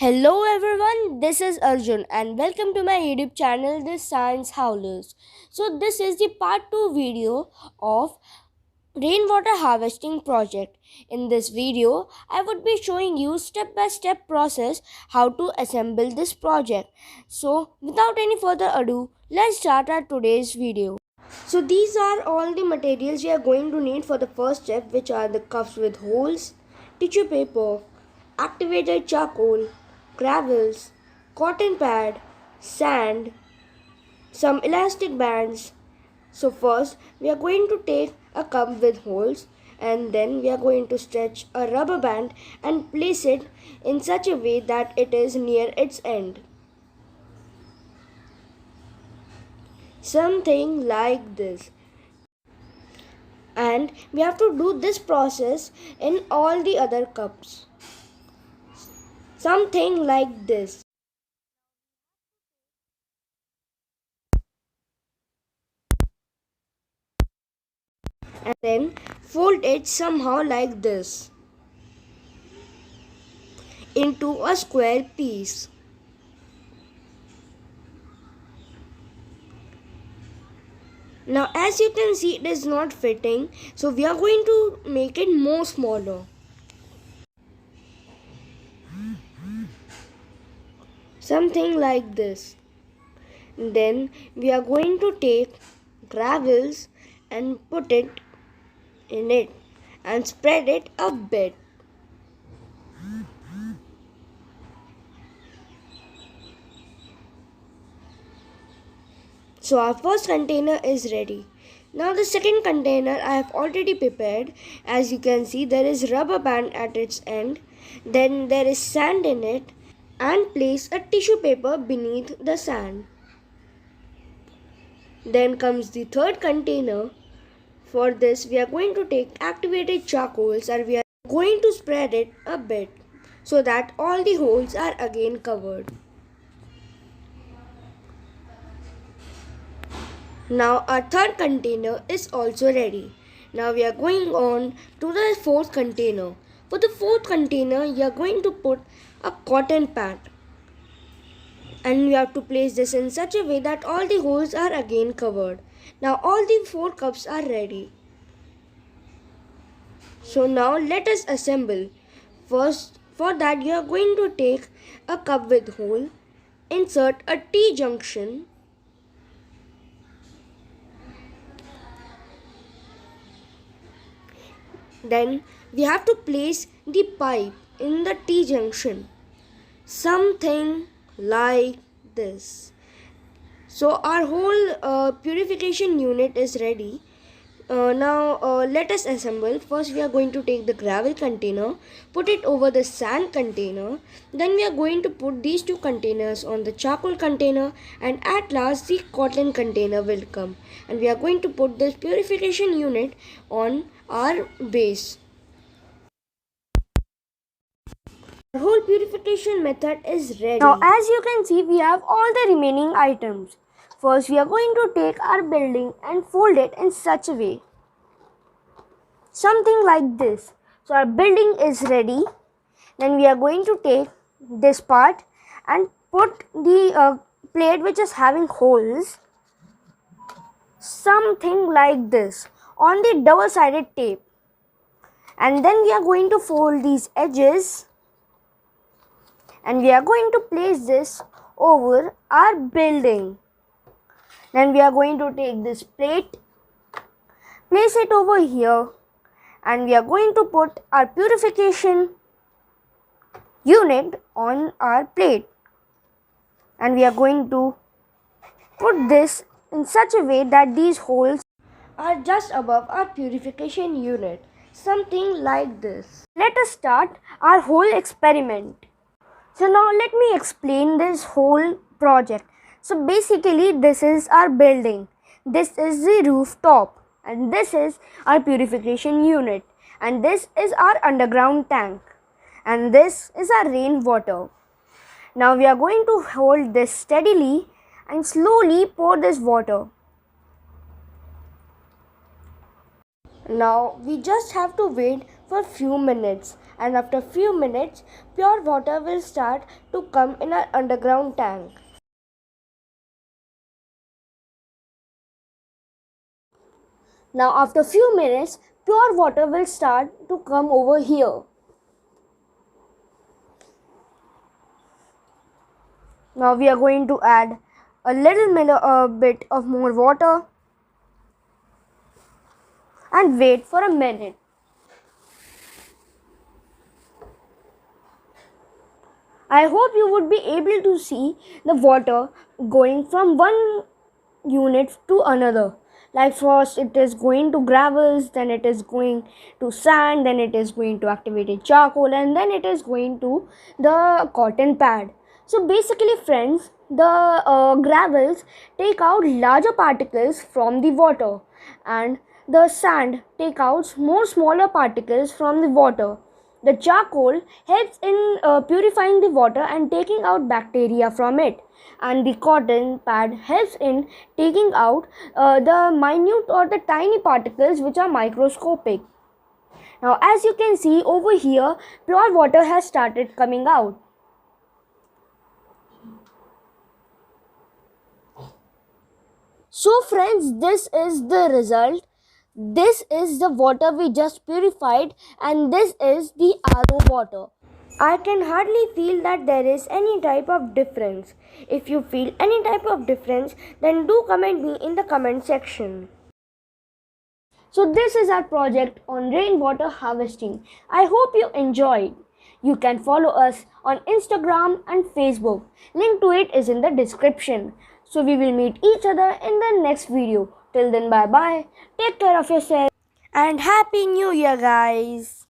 Hello everyone, this is Arjun and welcome to my YouTube channel This Science Howlers. So this is the part 2 video of rainwater harvesting project. In this video, I would be showing you step by step process how to assemble this project. So without any further ado, let's start our today's video. So these are all the materials we are going to need for the first step, which are the cups with holes, tissue paper, activated charcoal, gravels, cotton pad, sand, some elastic bands. So first we are going to take a cup with holes and then we are going to stretch a rubber band and place it in such a way that it is near its end. Something like this. And we have to do this process in all the other cups. Something like this. And then fold it somehow like this into a square piece. Now as you can see, it is not fitting, so we are going to make it more smaller. Something like this. Then we are going to take gravels and put it in it and spread it a bit. So our first container is ready. Now the second container I have already prepared. As you can see, there is rubber band at its end. Then there is sand in it, and place a tissue paper beneath the sand. Then comes the third container. For this we are going to take activated charcoals and we are going to spread it a bit so that all the holes are again covered. Now our third container is also ready. Now we are going on to the fourth container. For the fourth container, you are going to put a cotton pad. And you have to place this in such a way that all the holes are again covered. Now all the 4 cups are ready. So now let us assemble. First, for that you are going to take a cup with hole, insert a T-junction, then we have to place the pipe in the T-junction. Something like this. So our whole purification unit is ready. Now let us assemble. First we are going to take the gravel container, put it over the sand container. Then we are going to put these 2 containers on the charcoal container, and at last the cotton container will come. And we are going to put this purification unit on our base. The whole purification method is ready. Now as you can see, we have all the remaining items. First we are going to take our building and fold it in such a way. Something like this. So our building is ready. Then we are going to take this part and put the plate which is having holes. Something like this on the double-sided tape. And then we are going to fold these edges. And we are going to place this over our building. Then we are going to take this plate, place it over here, and we are going to put our purification unit on our plate. And we are going to put this in such a way that these holes are just above our purification unit. Something like this. Let us start our whole experiment. So now let me explain this whole project. So basically this is our building, this is the rooftop, and this is our purification unit, and this is our underground tank, and this is our rainwater. Now we are going to hold this steadily and slowly pour this water. Now we just have to wait for a few minutes and after few minutes pure water will start to come in our underground tank. Now after few minutes pure water will start to come over here. Now we are going to add a bit of more water and wait for a minute. I hope you would be able to see the water going from one unit to another. Like first it is going to gravels, then it is going to sand, then it is going to activated charcoal, and then it is going to the cotton pad. So basically friends, the gravels take out larger particles from the water, and the sand take out more smaller particles from the water. The charcoal helps in purifying the water and taking out bacteria from it, and the cotton pad helps in taking out the minute or the tiny particles which are microscopic. Now as you can see over here, pure water has started coming out. So friends, this is the result. This is the water we just purified, and this is the RO water. I can hardly feel that there is any type of difference. If you feel any type of difference, then do comment me in the comment section. So this is our project on rainwater harvesting. I hope you enjoyed. You can follow us on Instagram and Facebook. Link to it is in the description. So we will meet each other in the next video. Till then, bye bye. Take care of yourself and Happy New Year, guys.